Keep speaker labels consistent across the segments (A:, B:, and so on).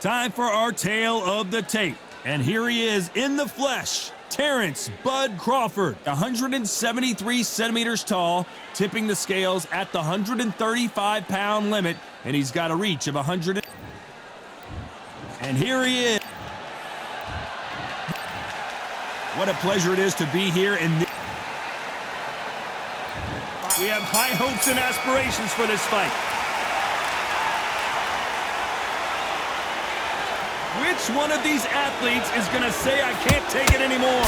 A: Time for our tale of the tape. And here he is in the flesh. Terrence Bud Crawford, 173 centimeters tall, tipping the scales at the 135-pound limit, and he's got a reach of 100. And here he is. What a pleasure it is to be here in this. We have high hopes and aspirations for this fight. Which one of these athletes is going to say, I can't take it anymore?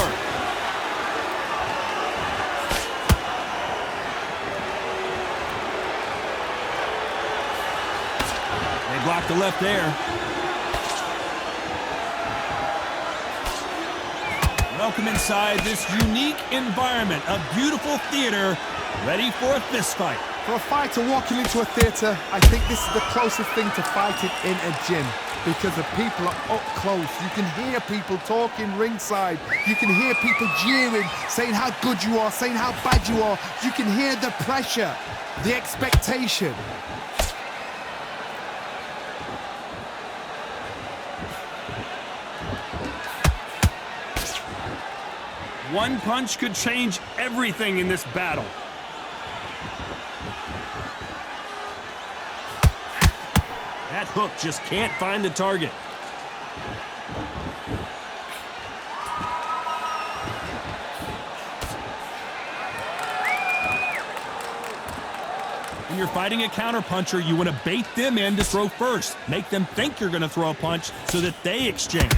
A: They blocked the left there. Welcome inside this unique environment, a beautiful theater, ready for a fist fight.
B: For a fighter walking into a theater, I think this is the closest thing to fighting in a gym, because the people are up close. You can hear people talking ringside. You can hear people jeering, saying how good you are, saying how bad you are. You can hear the pressure, the expectation.
A: One punch could change everything in this battle. That hook just can't find the target. When you're fighting a counterpuncher, you want to bait them in to throw first. Make them think you're going to throw a punch so that they exchange.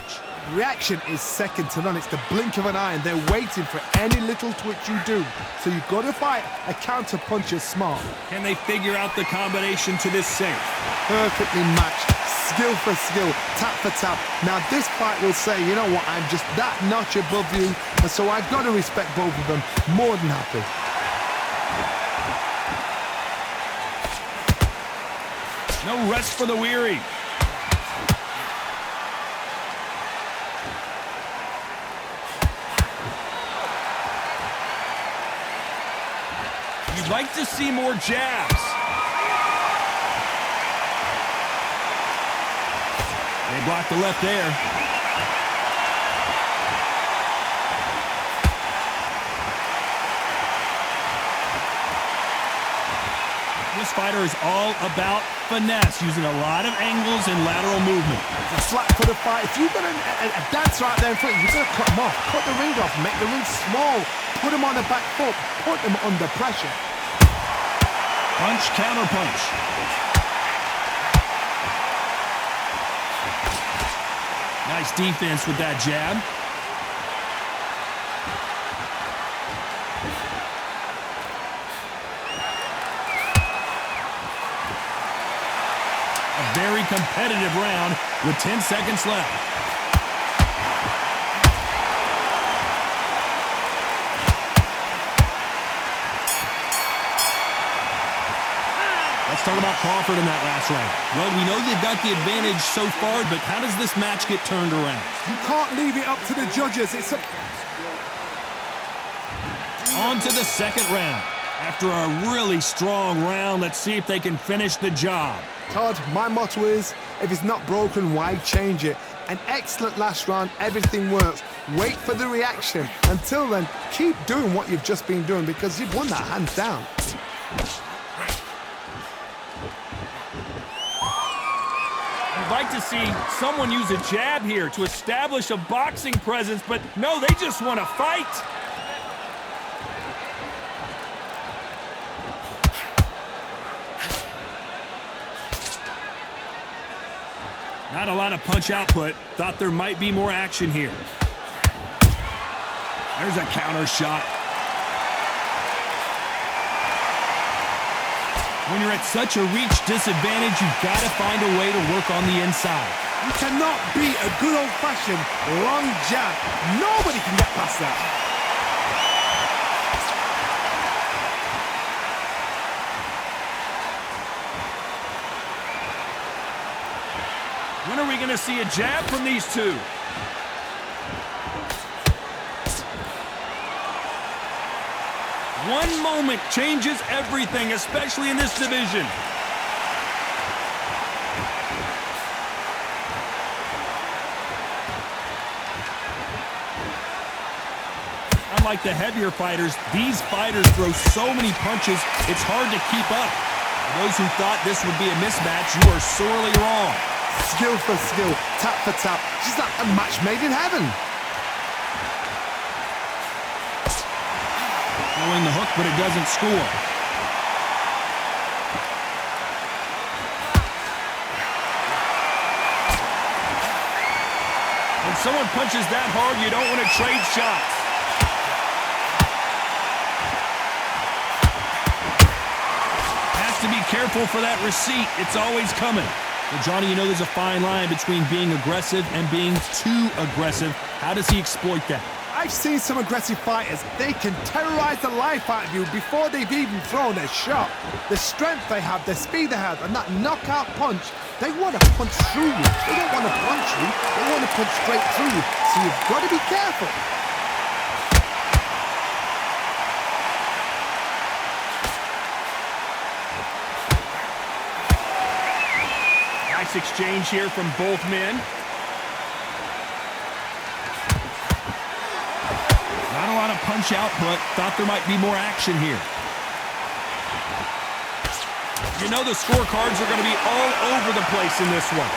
B: Reaction is second to none. It's the blink of an eye, and they're waiting for any little twitch you do. So you've got to fight a counter-puncher smart.
A: Can they figure out the combination to this save?
B: Perfectly matched, skill for skill, tap for tap. Now this fight will say, you know what, I'm just that notch above you, and so I've got to respect both of them. More than happy.
A: No rest for the weary. You'd like to see more jabs. They blocked the left there. This fighter is all about finesse, using a lot of angles and lateral movement.
B: A slap for the fight. If you've got a dancer out there in front, you've got to cut him off. Cut the ring off, make the ring small. Put him on the back foot. Put him under pressure.
A: Punch, counter punch. Nice defense with that jab. A very competitive round with 10 seconds left. Let's talk about Crawford in that last round. Well, we know they've got the advantage so far, but how does this match get turned around?
B: You can't leave it up to the judges.
A: On to the second round. After a really strong round, let's see if they can finish the job.
B: Todd, my motto is, if it's not broken, why change it? An excellent last round, everything works. Wait for the reaction. Until then, keep doing what you've just been doing, because you've won that hands down.
A: I'd like to see someone use a jab here to establish a boxing presence, but no, they just want to fight. Not a lot of punch output. Thought there might be more action here. There's a counter shot. When you're at such a reach disadvantage, you've got to find a way to work on the inside.
B: You cannot beat a good old-fashioned long jab. Nobody can get past that.
A: When are we going to see a jab from these two? One moment changes everything, especially in this division. Unlike the heavier fighters, these fighters throw so many punches, it's hard to keep up. For those who thought this would be a mismatch, you are sorely wrong.
B: Skill for skill, tap for tap, just like a match made in heaven.
A: Throwing the hook, but it doesn't score. When someone punches that hard, you don't want to trade shots. Has to be careful for that receipt. It's always coming. Well, Johnny, you know there's a fine line between being aggressive and being too aggressive. How does he exploit that?
B: I've seen some aggressive fighters. They can terrorize the life out of you before they've even thrown a shot. The strength they have, the speed they have, and that knockout punch, they want to punch through you. They don't want to punch you. They want to punch straight through you. So you've got to be careful.
A: Nice exchange here from both men. Not a lot of punch output. Thought there might be more action here. You know the scorecards are going to be all over the place in this one.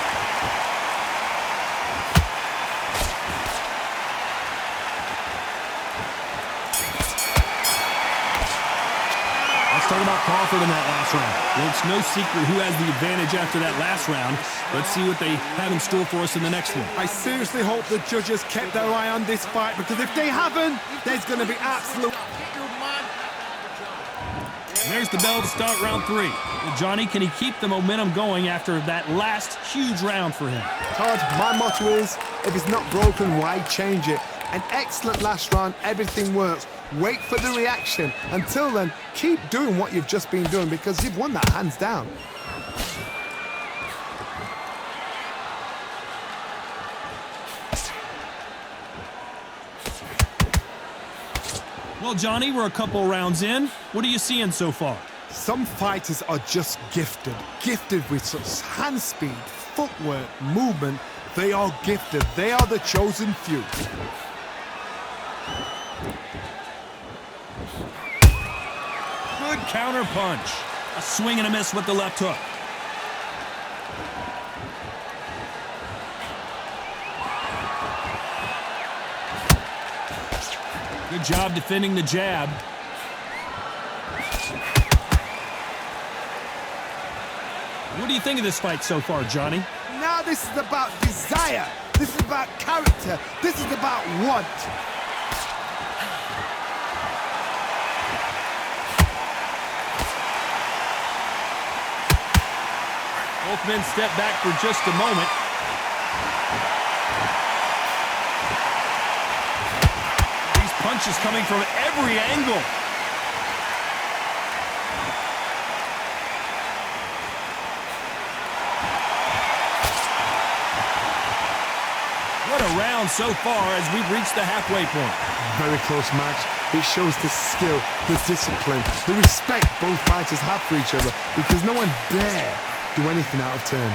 A: Let's talk about Crawford in that last round. Well, it's no secret who has the advantage after that last round. Let's see what they have in store for us in the next one.
B: I seriously hope the judges kept their eye on this fight, because if they haven't, there's going to be absolute...
A: There's the bell to start round 3. Well, Johnny, can he keep the momentum going after that last huge round for him?
B: Todd, my motto is, if it's not broken, why change it? An excellent last round, everything works. Wait for the reaction. Until then, keep doing what you've just been doing, because you've won that hands down.
A: Well, Johnny, we're a couple rounds in. What are you seeing so far?
B: Some fighters are just gifted. Gifted with such hand speed, footwork, movement. They are gifted. They are the chosen few.
A: Good counter punch. A swing and a miss with the left hook. Good job defending the jab. What do you think of this fight so far, Johnny?
B: Now this is about desire. This is about character. This is about want.
A: Both men step back for just a moment. These punches coming from every angle. What a round so far as we've reached the halfway point.
B: Very close match. It shows the skill, the discipline, the respect both fighters have for each other, because no one dare do anything out of turn.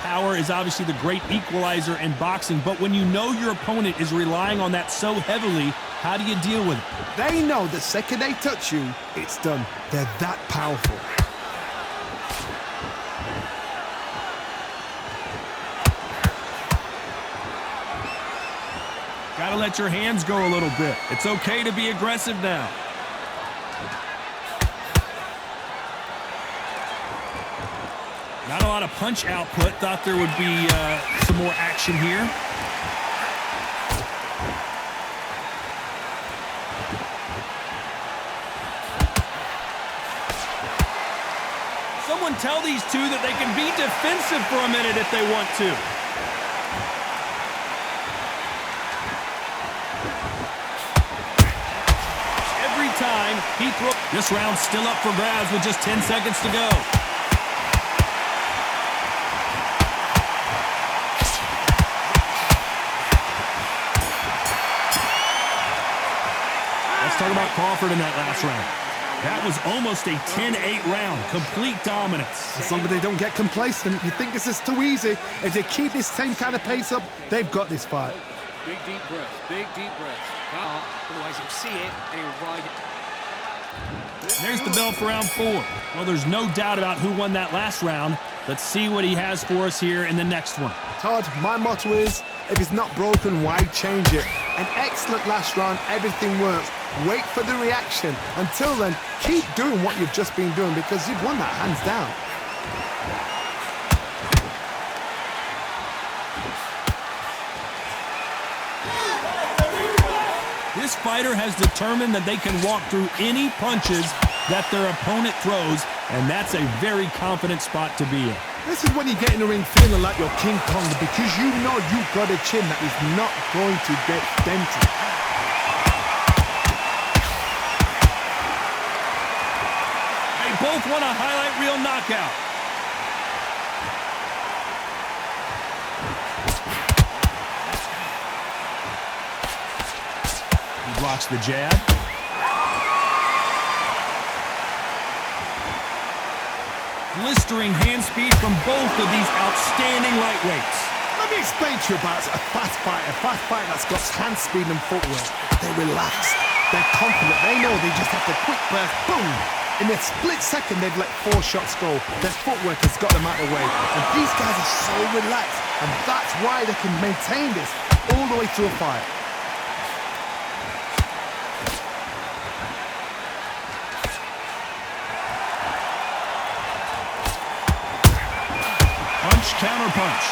A: Power is obviously the great equalizer in boxing, but when you know your opponent is relying on that so heavily, how do you deal with it?
B: They know the second they touch you, it's done. They're that powerful.
A: Gotta let your hands go a little bit. It's okay to be aggressive now. Not a lot of punch output. Thought there would be some more action here. Someone tell these two that they can be defensive for a minute if they want to. Every time he throws... This round's still up for grabs with just 10 seconds to go. Let's talk about Crawford in that last round. That was almost a 10-8 round. Complete dominance.
B: As long as they don't get complacent, you think this is too easy. If they keep this same kind of pace up, they've got this fight.
C: Big deep breath, big deep breath. Otherwise he'll see it and he'll ride it.
A: There's the bell for round 4. Well, there's no doubt about who won that last round. Let's see what he has for us here in the next one.
B: Todd, my motto is, if it's not broken, why change it? An excellent last round, everything works. Wait for the reaction. Until then, keep doing what you've just been doing because you've won that hands down.
A: This fighter has determined that they can walk through any punches that their opponent throws, and that's a very confident spot to be in.
B: This is when you get in the ring feeling like you're King Kong because you know you've got a chin that is not going to get dented.
A: They both want a highlight reel knockout. He blocks the jab. Blistering hand speed from both of these outstanding lightweights.
B: Let me explain to you about a fast fighter that's got hand speed and footwork. They're relaxed, they're confident, they know they just have to quick burst, boom! In a split second, they've let 4 shots go. Their footwork has got them out of the way. And these guys are so relaxed, and that's why they can maintain this all the way through a fight.
A: Punch, counter punch.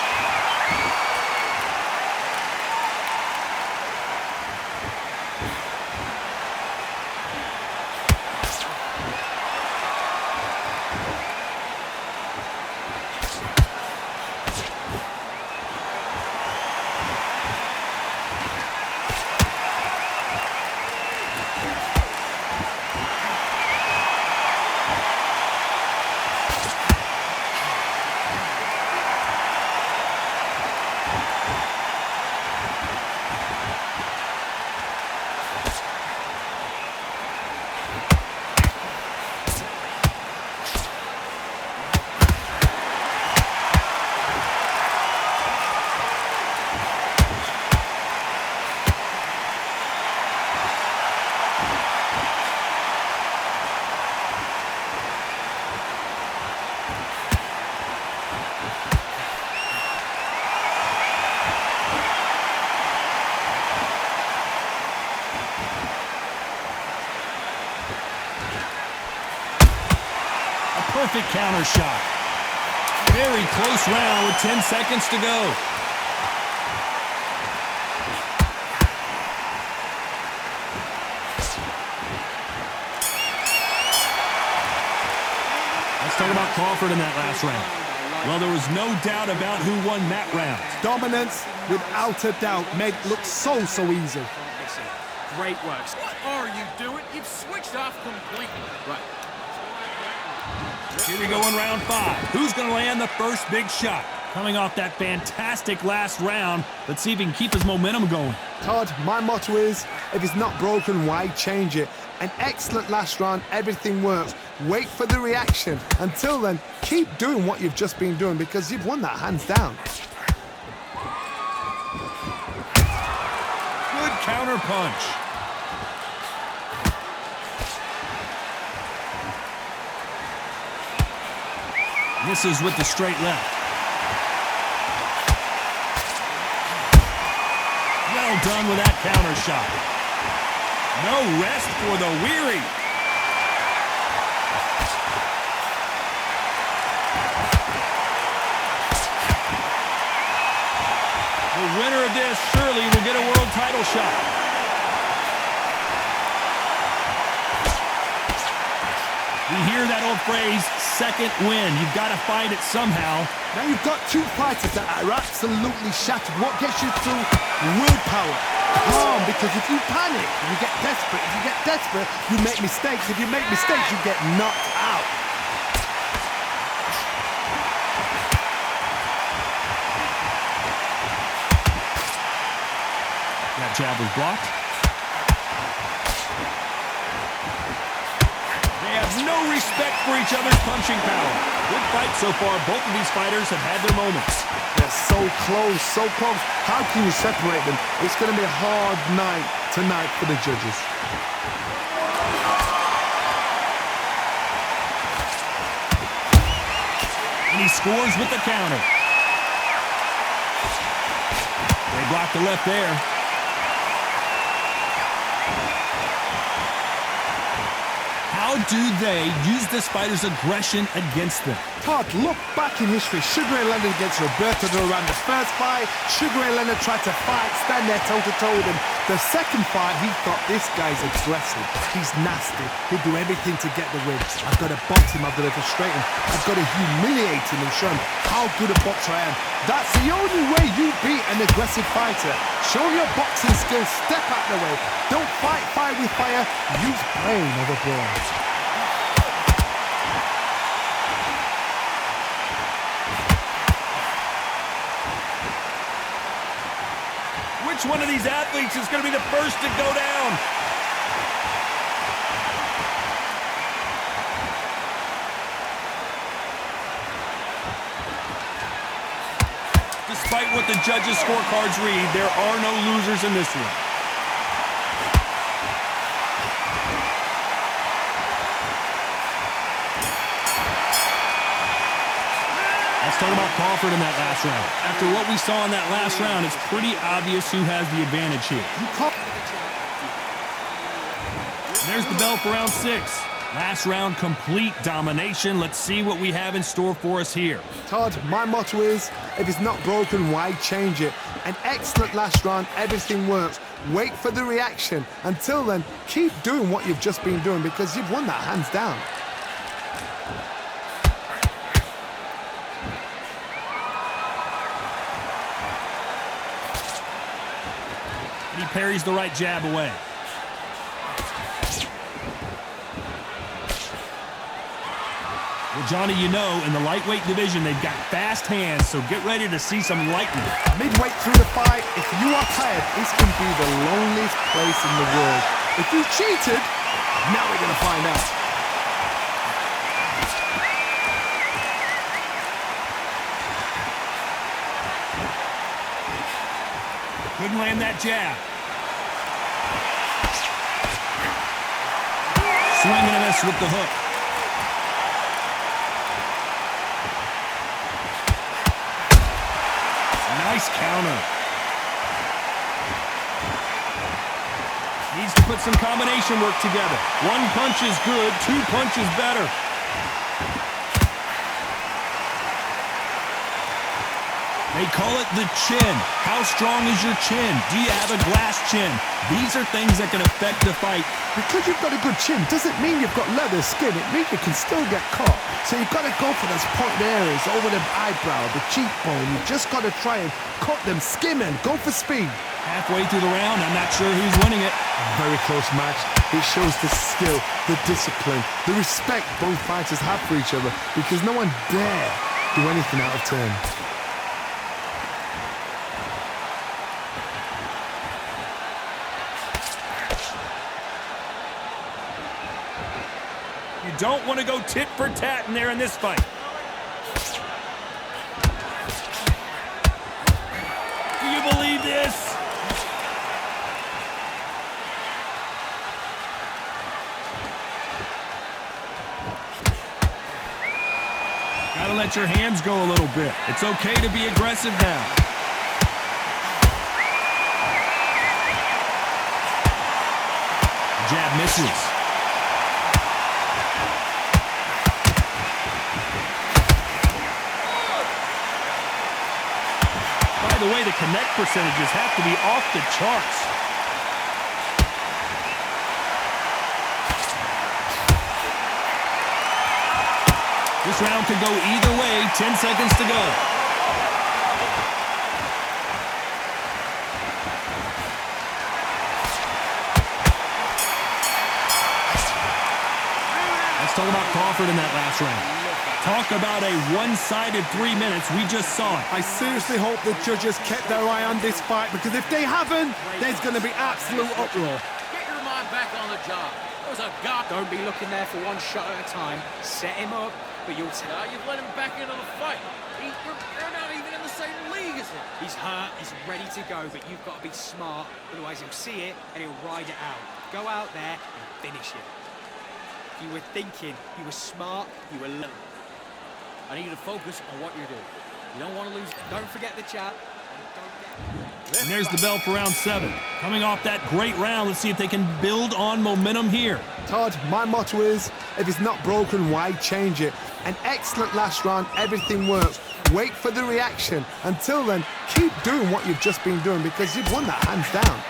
A: Perfect counter shot. Very close round with 10 seconds to go. Let's talk about Crawford in that last round. Well, there was no doubt about who won that round.
B: Dominance, without a doubt, made it look so easy.
C: Great work. What are you doing? You've switched off completely. Right.
A: Here we go in round 5. Who's going to land the first big shot? Coming off that fantastic last round, let's see if he can keep his momentum going.
B: Todd, my motto is, if it's not broken, why change it? An excellent last round, everything works. Wait for the reaction. Until then, keep doing what you've just been doing because you've won that hands down.
A: Good counter punch. Misses with the straight left. Well done with that counter shot. No rest for the weary. The winner of this surely will get a world title shot. We hear that old phrase, second win. You've got to find it somehow.
B: Now you've got 2 fighters that are absolutely shattered. What gets you through? Willpower. Calm, because if you panic, you get desperate. If you get desperate, you make mistakes. If you make mistakes, you get knocked out. That jab was blocked.
A: No respect for each other's punching power. Good fight so far. Both of these fighters have had their moments.
B: They're so close, so close. How can you separate them? It's going to be a hard night tonight for the judges.
A: And he scores with the counter. They block the left there. How do they use this fighter's aggression against them?
B: Todd, look back in history. Sugar Ray Leonard against Roberto Duran. The first fight, Sugar Ray Leonard tried to fight, stand there toe-to-toe with him. The second fight, he thought, this guy's aggressive. He's nasty. He'll do everything to get the win. I've got to box him. I've got to frustrate him. I've got to humiliate him and show him how good a boxer I am. That's the only way you beat an aggressive fighter. Show your boxing skills. Step out the way. Don't fight fire with fire. Use brain over brawn.
A: Which one of these athletes is going to be the first to go down? Despite what the judges' scorecards read, there are no losers in this one. Let's talk about Crawford in that last round. After what we saw in that last round, it's pretty obvious who has the advantage here. There's the bell for round 6. Last round, complete domination. Let's see what we have in store for us here.
B: Todd, my motto is, if it's not broken, why change it? An excellent last round, everything works. Wait for the reaction. Until then, keep doing what you've just been doing because you've won that hands down.
A: He parries the right jab away. Well, Johnny, you know, in the lightweight division, they've got fast hands, so get ready to see some lightning.
B: Midway through the fight, if you are tired, this can be the loneliest place in the world. If you cheated, now we're going to find out.
A: Couldn't land that jab. Swing and a miss with the hook. Nice counter. Needs to put some combination work together. One punch is good, 2 punches better. They call it the chin. How strong is your chin? Do you have a glass chin? These are things that can affect the fight.
B: Because you've got a good chin doesn't mean you've got leather skin. It means you can still get caught. So you've got to go for those pointed areas over the eyebrow, the cheekbone. You've just got to try and cut them, skim and go for speed.
A: Halfway through the round, I'm not sure who's winning it.
B: Very close match. It shows the skill, the discipline, the respect both fighters have for each other because no one dare do anything out of turn.
A: You don't want to go tit for tat in there in this fight. Do you believe this? Gotta let your hands go a little bit. It's okay to be aggressive now. Jab misses. By the way, the connect percentages have to be off the charts. This round could go either way. 10 seconds to go. Let's talk about Crawford in that last round. Talk about a one-sided 3 minutes. We just saw it.
B: I seriously hope the judges kept their eye on this fight because if they haven't, there's going to be absolute uproar.
C: Get your mind back on the job. was a guard.
D: Don't be looking there for one shot at a time. Set him up, but you'll tell.
C: Now you've let him back into the fight. You're not even in the same league as him.
D: He's hurt, he's ready to go, but you've got to be smart, otherwise he'll see it and he'll ride it out. Go out there and finish it. You were thinking, you were smart, you were little.
C: I need you to focus on what you're doing. You don't want to lose.
D: Don't forget the chat.
A: And there's the bell for round 7. Coming off that great round, let's see if they can build on momentum here.
B: Todd, my motto is, if it's not broken, why change it? An excellent last round, everything works. Wait for the reaction. Until then, keep doing what you've just been doing because you've won that hands down.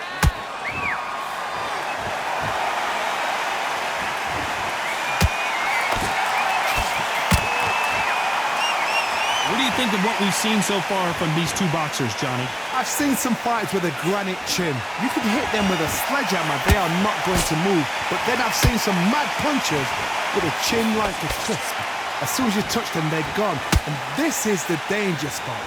A: What do you think of what we've seen so far from these two boxers, Johnny?
B: I've seen some fights with a granite chin. You can hit them with a sledgehammer, they are not going to move. But then I've seen some mad punchers with a chin like a crisp. As soon as you touch them, they're gone. And this is the danger spot.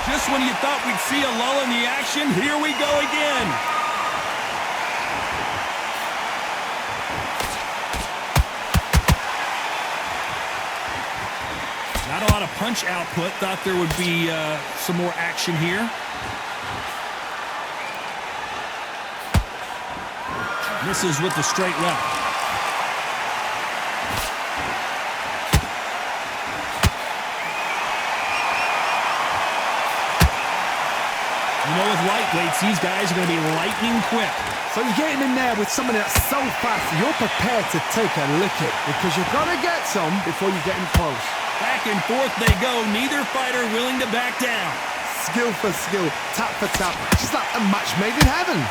A: Just when you thought we'd see a lull in the action, here we go again. Not a lot of punch output. Thought there would be some more action here. Misses with the straight left. You know, with lightweights, these guys are going to be lightning quick.
B: So you're getting in there with someone that's so fast, you're prepared to take a licking because you've got to get some before you get in close.
A: Back and forth they go. Neither fighter willing to back down.
B: Skill for skill, tap for tap. Just like a match made in heaven.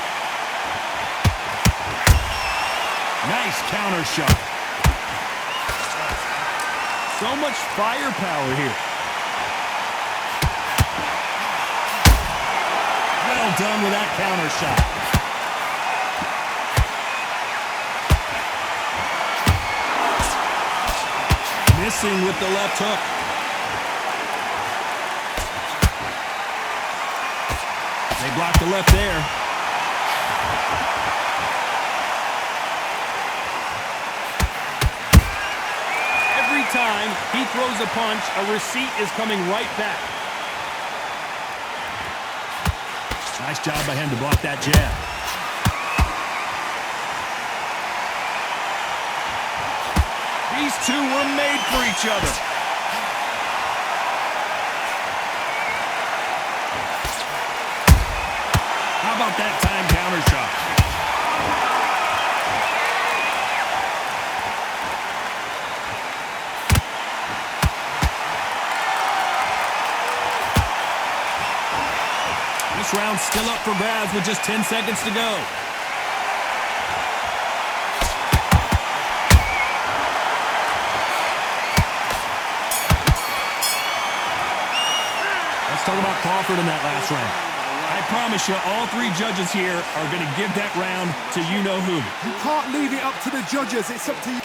A: Nice counter shot. So much firepower here. Well done with that counter shot. Missing with the left hook. They blocked the left there. Every time he throws a punch, a receipt is coming right back. Nice job by him to block that jab. These two were made for each other. How about that time counter shot? This round's still up for grabs with just 10 seconds to go. Talk about Crawford in that last round. I promise you, all three judges here are going to give that round to you-know-who.
B: You can't leave it up to the judges. It's up to you.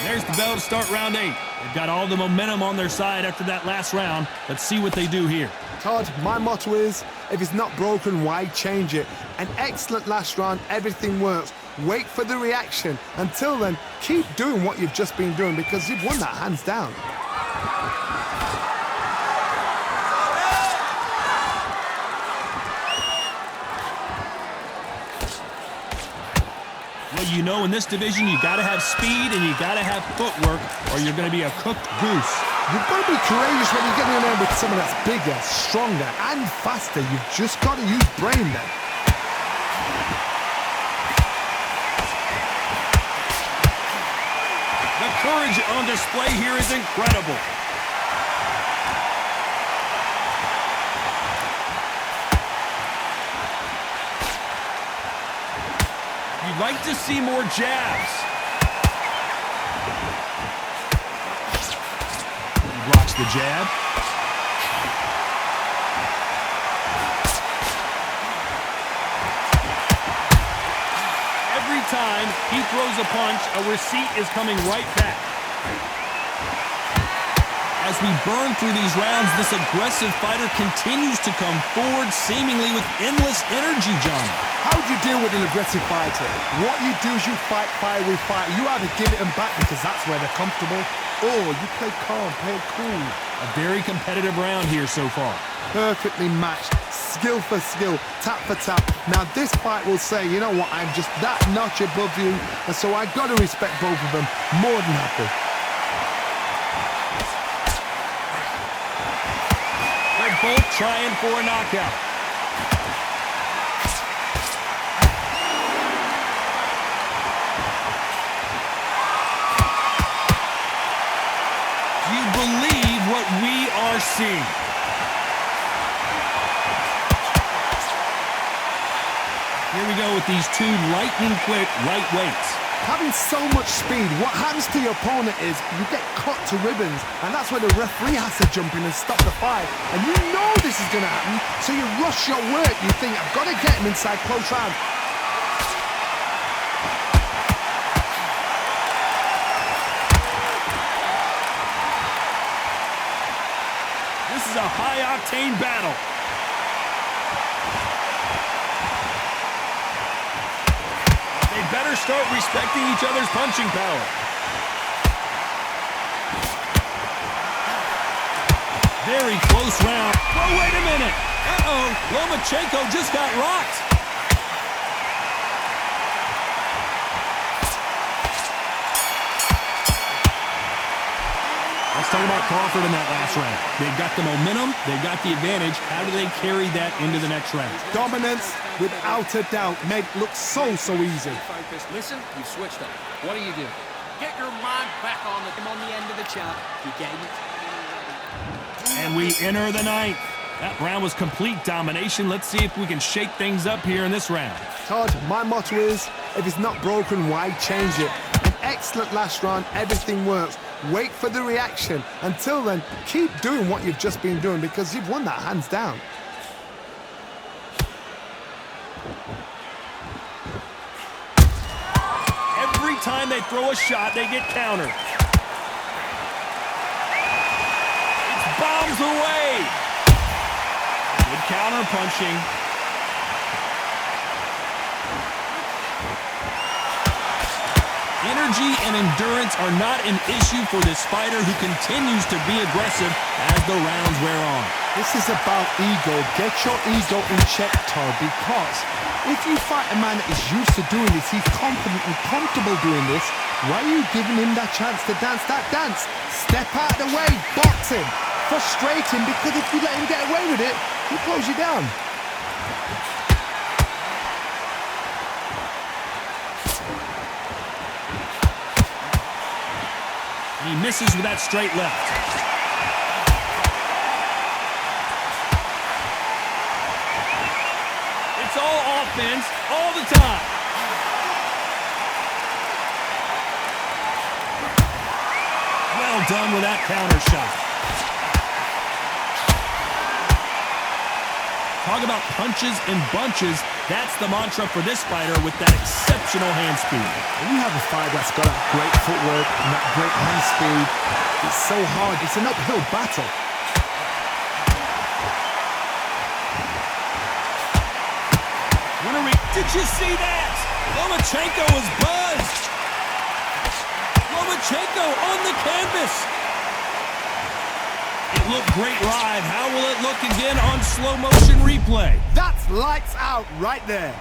A: There's the bell to start round 8. They've got all the momentum on their side after that last round. Let's see what they do here.
B: Todd, my motto is, if it's not broken, why change it? An excellent last round, everything works. Wait for the reaction. Until then, keep doing what you've just been doing because you've won that hands down.
A: Well, you know, in this division, you got to have speed and you got to have footwork or you're going to be a cooked goose.
B: You've got to be courageous when you're getting in there with someone that's bigger, stronger, and faster. You've just got to use brain then.
A: The courage on display here is incredible. You'd like to see more jabs. He blocks the jab. Every time he throws a punch, a receipt is coming right back. As we burn through these rounds, this aggressive fighter continues to come forward, seemingly with endless energy, John.
B: How do you deal with an aggressive fighter? What you do is you fight fire with fire. You either give it them back because that's where they're comfortable, or you play calm, play cool.
A: A very competitive round here so far.
B: Perfectly matched, skill for skill, tap for tap. Now this fight will say, you know what, I'm just that notch above you, and so I got to respect both of them. More than happy.
A: They're both trying for a knockout. Do you believe what we are seeing? Here we go with these two lightning-quick lightweights.
B: Having so much speed, what happens to your opponent is you get cut to ribbons, and that's where the referee has to jump in and stop the fight. And you know this is going to happen, so you rush your work. You think, I've got to get him inside close round.
A: This is a high-octane battle. They better start respecting each other's punching power. Very close round. Oh, wait a minute. Uh-oh. Lomachenko just got rocked. Let's talk about Crawford in that last round. They've got the momentum. They've got the advantage. How do they carry that into the next round?
B: Dominance, without a doubt, made it look so easy.
D: Focus. Listen, you've switched up. What do you do?
C: Get your mind back on the...
D: I'm on the end of the chart. You're getting it.
A: And we enter the ninth. That round was complete domination. Let's see if we can shake things up here in this round.
B: Todd, my motto is, if it's not broken, why change it? An excellent last round, everything works. Wait for the reaction. Until then, keep doing what you've just been doing because you've won that hands down.
A: Every time they throw a shot, they get countered. It's bombs away. Good counter punching. Energy and endurance are not an issue for this fighter who continues to be aggressive as the rounds wear on.
B: This is about ego. Get your ego in check, Todd, because if you fight a man that is used to doing this, he's confident and comfortable doing this, why are you giving him that chance to dance that dance? Step out of the way, box him, frustrate him, because if you let him get away with it, he'll close you down.
A: He misses with that straight left. It's all offense all the time. Well done with that counter shot. Talk about punches and bunches. That's the mantra for this fighter with that exceptional hand speed.
B: When you have a fighter that's got that great footwork and that great hand speed, it's so hard. It's an uphill battle.
A: Did you see that? Lomachenko was buzzed. Lomachenko on the canvas. It looked great live. How will it look again on slow motion replay?
B: That's lights out right there.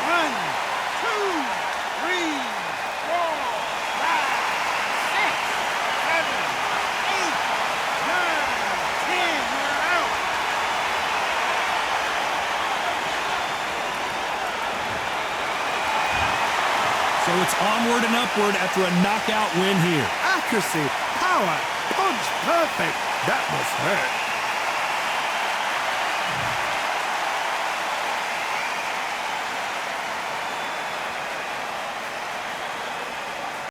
C: 1, 2, 3, 4, 5, 6, 7, 8, 9, 10. We're out.
A: So it's onward and upward after a knockout win here.
B: Accuracy, power, punch, perfect. That was hurt.